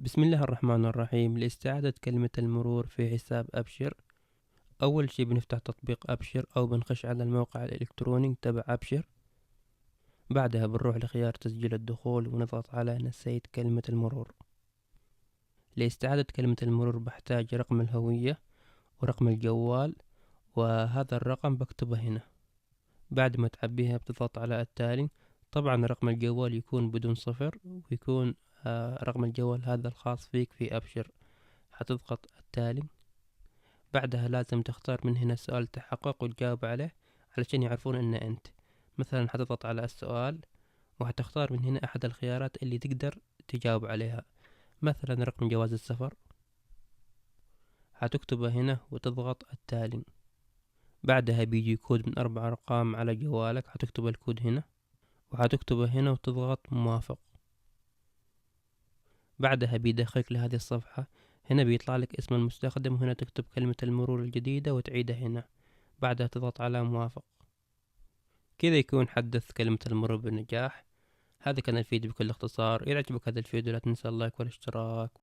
بسم الله الرحمن الرحيم. لاستعادة كلمة المرور في حساب أبشر، أول شي بنفتح تطبيق أبشر أو بنخش على الموقع الإلكتروني تبع أبشر. بعدها بنروح لخيار تسجيل الدخول ونضغط على نسيت كلمة المرور. لاستعادة كلمة المرور بحتاج رقم الهوية ورقم الجوال، وهذا الرقم بكتبه هنا. بعد ما تعبيها بتضغط على التالي. طبعا رقم الجوال يكون بدون صفر، ويكون رقم الجوال هذا الخاص فيك في أبشر. هتضغط التالي. بعدها لازم تختار من هنا سؤال تحقق وتجاوب عليه علشان يعرفون ان انت. مثلا هتضغط على السؤال وهتختار من هنا احد الخيارات اللي تقدر تجاوب عليها، مثلا رقم جواز السفر. هتكتبه هنا وتضغط التالي. بعدها بيجي كود من 4 أرقام على جوالك، هتكتب الكود هنا وهتكتبه هنا وتضغط موافق. بعدها بيدخلك لهذه الصفحة. هنا بيطلع لك اسم المستخدم، وهنا تكتب كلمة المرور الجديدة وتعيدها هنا. بعدها تضغط على موافق. كذا يكون حدث كلمة المرور بنجاح. هذا كان الفيديو بكل اختصار. إذا عجبك هذا الفيديو لا تنسى اللايك والاشتراك.